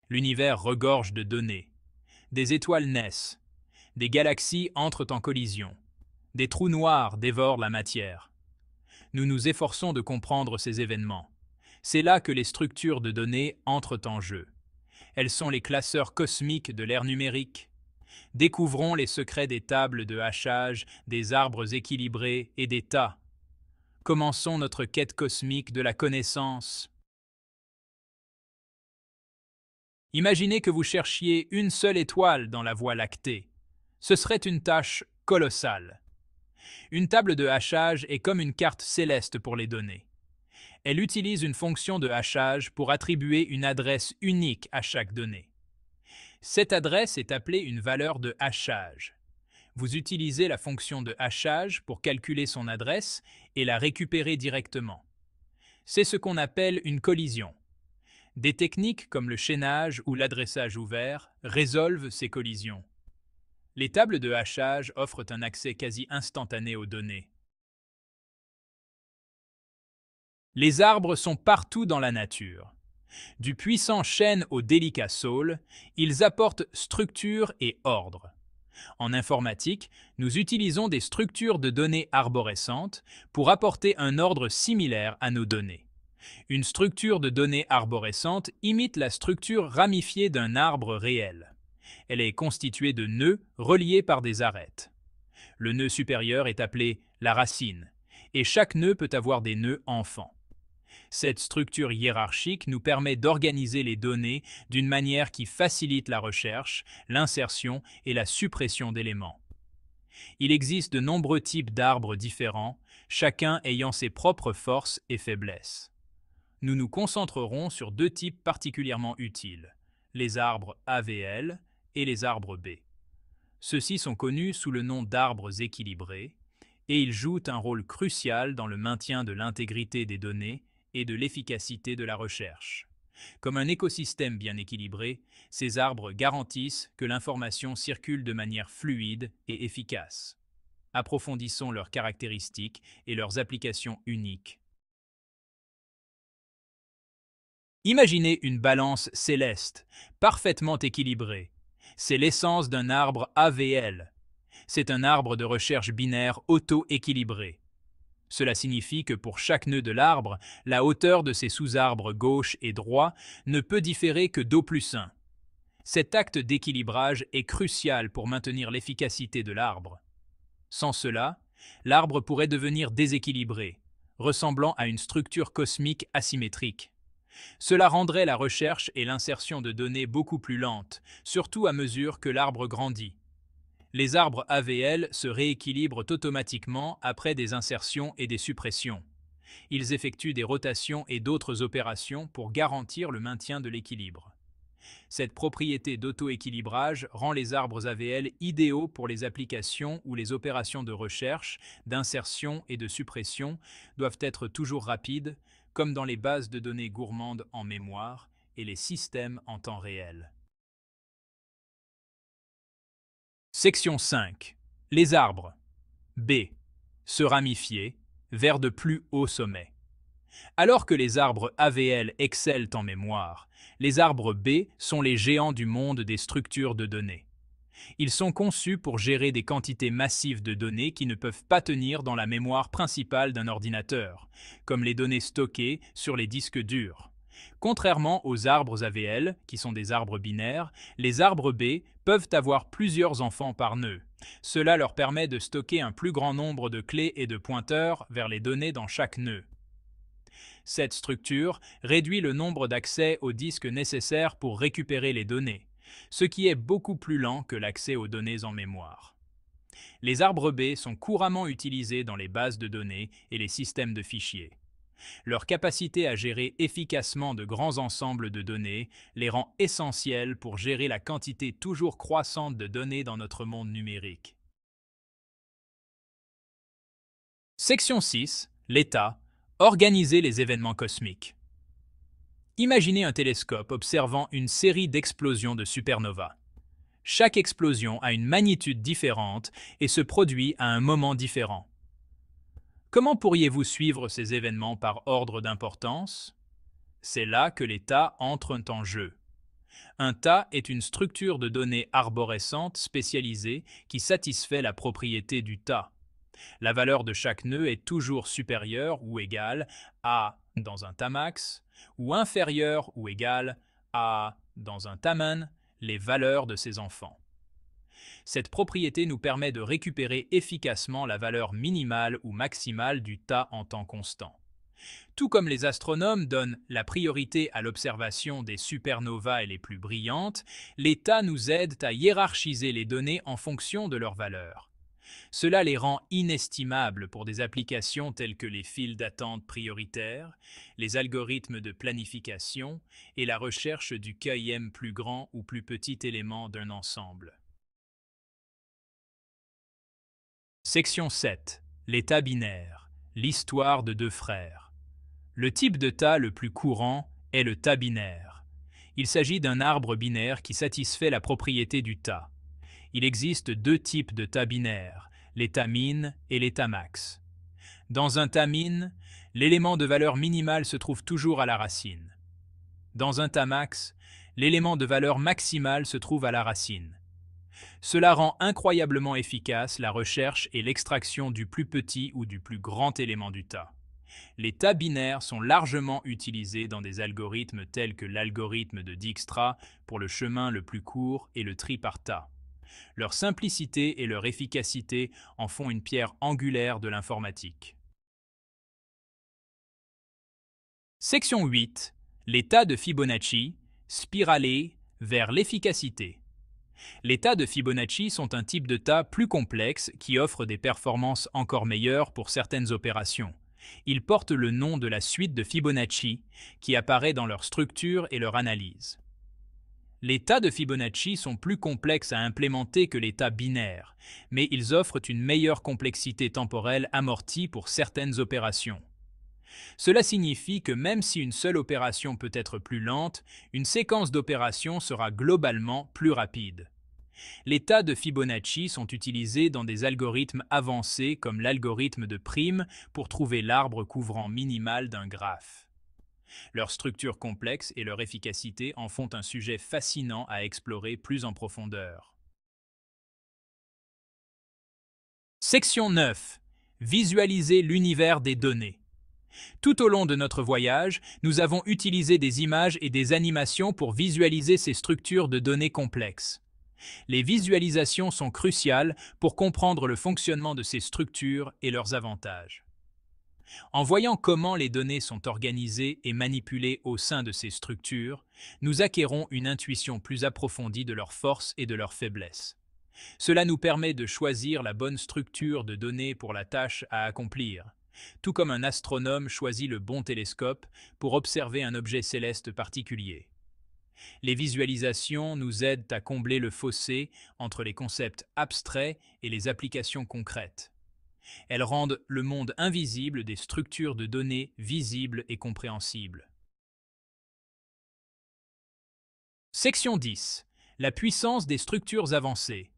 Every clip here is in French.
L'univers regorge de données. Des étoiles naissent. Des galaxies entrent en collision. Des trous noirs dévorent la matière. Nous nous efforçons de comprendre ces événements. C'est là que les structures de données entrent en jeu. Elles sont les classeurs cosmiques de l'ère numérique. Découvrons les secrets des tables de hachage, des arbres équilibrés et des tas. Commençons notre quête cosmique de la connaissance. Imaginez que vous cherchiez une seule étoile dans la Voie lactée. Ce serait une tâche colossale. Une table de hachage est comme une carte céleste pour les données. Elle utilise une fonction de hachage pour attribuer une adresse unique à chaque donnée. Cette adresse est appelée une valeur de hachage. Vous utilisez la fonction de hachage pour calculer son adresse et la récupérer directement. C'est ce qu'on appelle une collision. Des techniques comme le chaînage ou l'adressage ouvert résolvent ces collisions. Les tables de hachage offrent un accès quasi instantané aux données. Les arbres sont partout dans la nature. Du puissant chêne au délicat saule, ils apportent structure et ordre. En informatique, nous utilisons des structures de données arborescentes pour apporter un ordre similaire à nos données. Une structure de données arborescente imite la structure ramifiée d'un arbre réel. Elle est constituée de nœuds reliés par des arêtes. Le nœud supérieur est appelé la racine, et chaque nœud peut avoir des nœuds enfants. Cette structure hiérarchique nous permet d'organiser les données d'une manière qui facilite la recherche, l'insertion et la suppression d'éléments. Il existe de nombreux types d'arbres différents, chacun ayant ses propres forces et faiblesses. Nous nous concentrerons sur deux types particulièrement utiles, les arbres AVL et les arbres B. Ceux-ci sont connus sous le nom d'arbres équilibrés et ils jouent un rôle crucial dans le maintien de l'intégrité des données et de l'efficacité de la recherche. Comme un écosystème bien équilibré, ces arbres garantissent que l'information circule de manière fluide et efficace. Approfondissons leurs caractéristiques et leurs applications uniques. Imaginez une balance céleste, parfaitement équilibrée. C'est l'essence d'un arbre AVL. C'est un arbre de recherche binaire auto-équilibré. Cela signifie que pour chaque nœud de l'arbre, la hauteur de ses sous-arbres gauche et droit ne peut différer que d'O+1. Cet acte d'équilibrage est crucial pour maintenir l'efficacité de l'arbre. Sans cela, l'arbre pourrait devenir déséquilibré, ressemblant à une structure cosmique asymétrique. Cela rendrait la recherche et l'insertion de données beaucoup plus lentes, surtout à mesure que l'arbre grandit. Les arbres AVL se rééquilibrent automatiquement après des insertions et des suppressions. Ils effectuent des rotations et d'autres opérations pour garantir le maintien de l'équilibre. Cette propriété d'auto-équilibrage rend les arbres AVL idéaux pour les applications où les opérations de recherche, d'insertion et de suppression doivent être toujours rapides, comme dans les bases de données gourmandes en mémoire et les systèmes en temps réel. Section 5. Les arbres. B. Se ramifier vers de plus hauts sommets. Alors que les arbres AVL excellent en mémoire, les arbres B sont les géants du monde des structures de données. Ils sont conçus pour gérer des quantités massives de données qui ne peuvent pas tenir dans la mémoire principale d'un ordinateur, comme les données stockées sur les disques durs. Contrairement aux arbres AVL, qui sont des arbres binaires, les arbres B peuvent avoir plusieurs enfants par nœud. Cela leur permet de stocker un plus grand nombre de clés et de pointeurs vers les données dans chaque nœud. Cette structure réduit le nombre d'accès aux disques nécessaires pour récupérer les données, ce qui est beaucoup plus lent que l'accès aux données en mémoire. Les arbres B sont couramment utilisés dans les bases de données et les systèmes de fichiers. Leur capacité à gérer efficacement de grands ensembles de données les rend essentiels pour gérer la quantité toujours croissante de données dans notre monde numérique. Section 6. L'état. Organiser les événements cosmiques. Imaginez un télescope observant une série d'explosions de supernovas. Chaque explosion a une magnitude différente et se produit à un moment différent. Comment pourriez-vous suivre ces événements par ordre d'importance? C'est là que l'état entre en jeu. Un tas est une structure de données arborescente spécialisée qui satisfait la propriété du tas. La valeur de chaque nœud est toujours supérieure ou égale à dans un tamax ou inférieure ou égale à dans un taman les valeurs de ses enfants. Cette propriété nous permet de récupérer efficacement la valeur minimale ou maximale du tas en temps constant. Tout comme les astronomes donnent la priorité à l'observation des supernovas et les plus brillantes, les tas nous aident à hiérarchiser les données en fonction de leur valeur. Cela les rend inestimables pour des applications telles que les files d'attente prioritaires, les algorithmes de planification et la recherche du QIM plus grand ou plus petit élément d'un ensemble. Section 7. L'état binaire. L'histoire de deux frères. Le type de tas le plus courant est le tas binaire. Il s'agit d'un arbre binaire qui satisfait la propriété du tas. Il existe deux types de tas binaires, les tas min et les tas max. Dans un tas min, l'élément de valeur minimale se trouve toujours à la racine. Dans un tas max, l'élément de valeur maximale se trouve à la racine. Cela rend incroyablement efficace la recherche et l'extraction du plus petit ou du plus grand élément du tas. Les tas binaires sont largement utilisés dans des algorithmes tels que l'algorithme de Dijkstra pour le chemin le plus court et le tri par tas. Leur simplicité et leur efficacité en font une pierre angulaire de l'informatique. Section 8. Les tas de Fibonacci, spiralés vers l'efficacité. Les tas de Fibonacci sont un type de tas plus complexe qui offre des performances encore meilleures pour certaines opérations. Ils portent le nom de la suite de Fibonacci qui apparaît dans leur structure et leur analyse. Les tas de Fibonacci sont plus complexes à implémenter que les tas binaires, mais ils offrent une meilleure complexité temporelle amortie pour certaines opérations. Cela signifie que même si une seule opération peut être plus lente, une séquence d'opérations sera globalement plus rapide. Les tas de Fibonacci sont utilisés dans des algorithmes avancés comme l'algorithme de Prime pour trouver l'arbre couvrant minimal d'un graphe. Leur structure complexe et leur efficacité en font un sujet fascinant à explorer plus en profondeur. Section 9. Visualiser l'univers des données. Tout au long de notre voyage, nous avons utilisé des images et des animations pour visualiser ces structures de données complexes. Les visualisations sont cruciales pour comprendre le fonctionnement de ces structures et leurs avantages. En voyant comment les données sont organisées et manipulées au sein de ces structures, nous acquérons une intuition plus approfondie de leurs forces et de leurs faiblesses. Cela nous permet de choisir la bonne structure de données pour la tâche à accomplir, tout comme un astronome choisit le bon télescope pour observer un objet céleste particulier. Les visualisations nous aident à combler le fossé entre les concepts abstraits et les applications concrètes. Elles rendent le monde invisible des structures de données visibles et compréhensibles. Section 10. La puissance des structures avancées.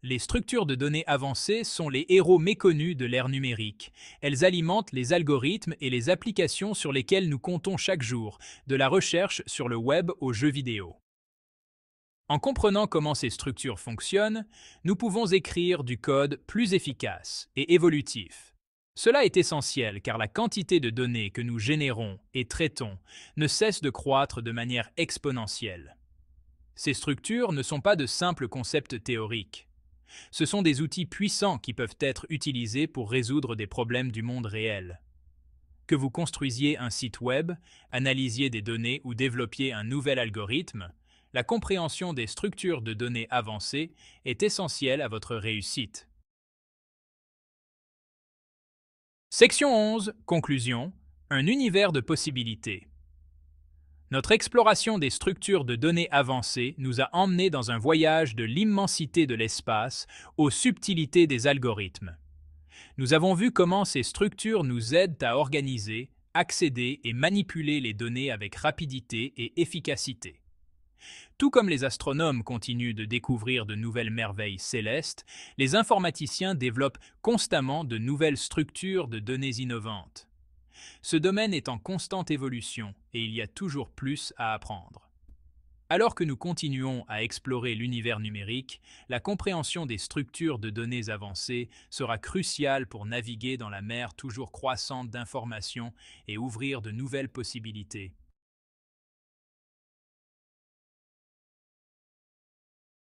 Les structures de données avancées sont les héros méconnus de l'ère numérique. Elles alimentent les algorithmes et les applications sur lesquelles nous comptons chaque jour, de la recherche sur le web aux jeux vidéo. En comprenant comment ces structures fonctionnent, nous pouvons écrire du code plus efficace et évolutif. Cela est essentiel car la quantité de données que nous générons et traitons ne cesse de croître de manière exponentielle. Ces structures ne sont pas de simples concepts théoriques. Ce sont des outils puissants qui peuvent être utilisés pour résoudre des problèmes du monde réel. Que vous construisiez un site web, analysiez des données ou développiez un nouvel algorithme, la compréhension des structures de données avancées est essentielle à votre réussite. Section 11. Conclusion. Un univers de possibilités. Notre exploration des structures de données avancées nous a emmenés dans un voyage de l'immensité de l'espace aux subtilités des algorithmes. Nous avons vu comment ces structures nous aident à organiser, accéder et manipuler les données avec rapidité et efficacité. Tout comme les astronomes continuent de découvrir de nouvelles merveilles célestes, les informaticiens développent constamment de nouvelles structures de données innovantes. Ce domaine est en constante évolution et il y a toujours plus à apprendre. Alors que nous continuons à explorer l'univers numérique, la compréhension des structures de données avancées sera cruciale pour naviguer dans la mer toujours croissante d'informations et ouvrir de nouvelles possibilités.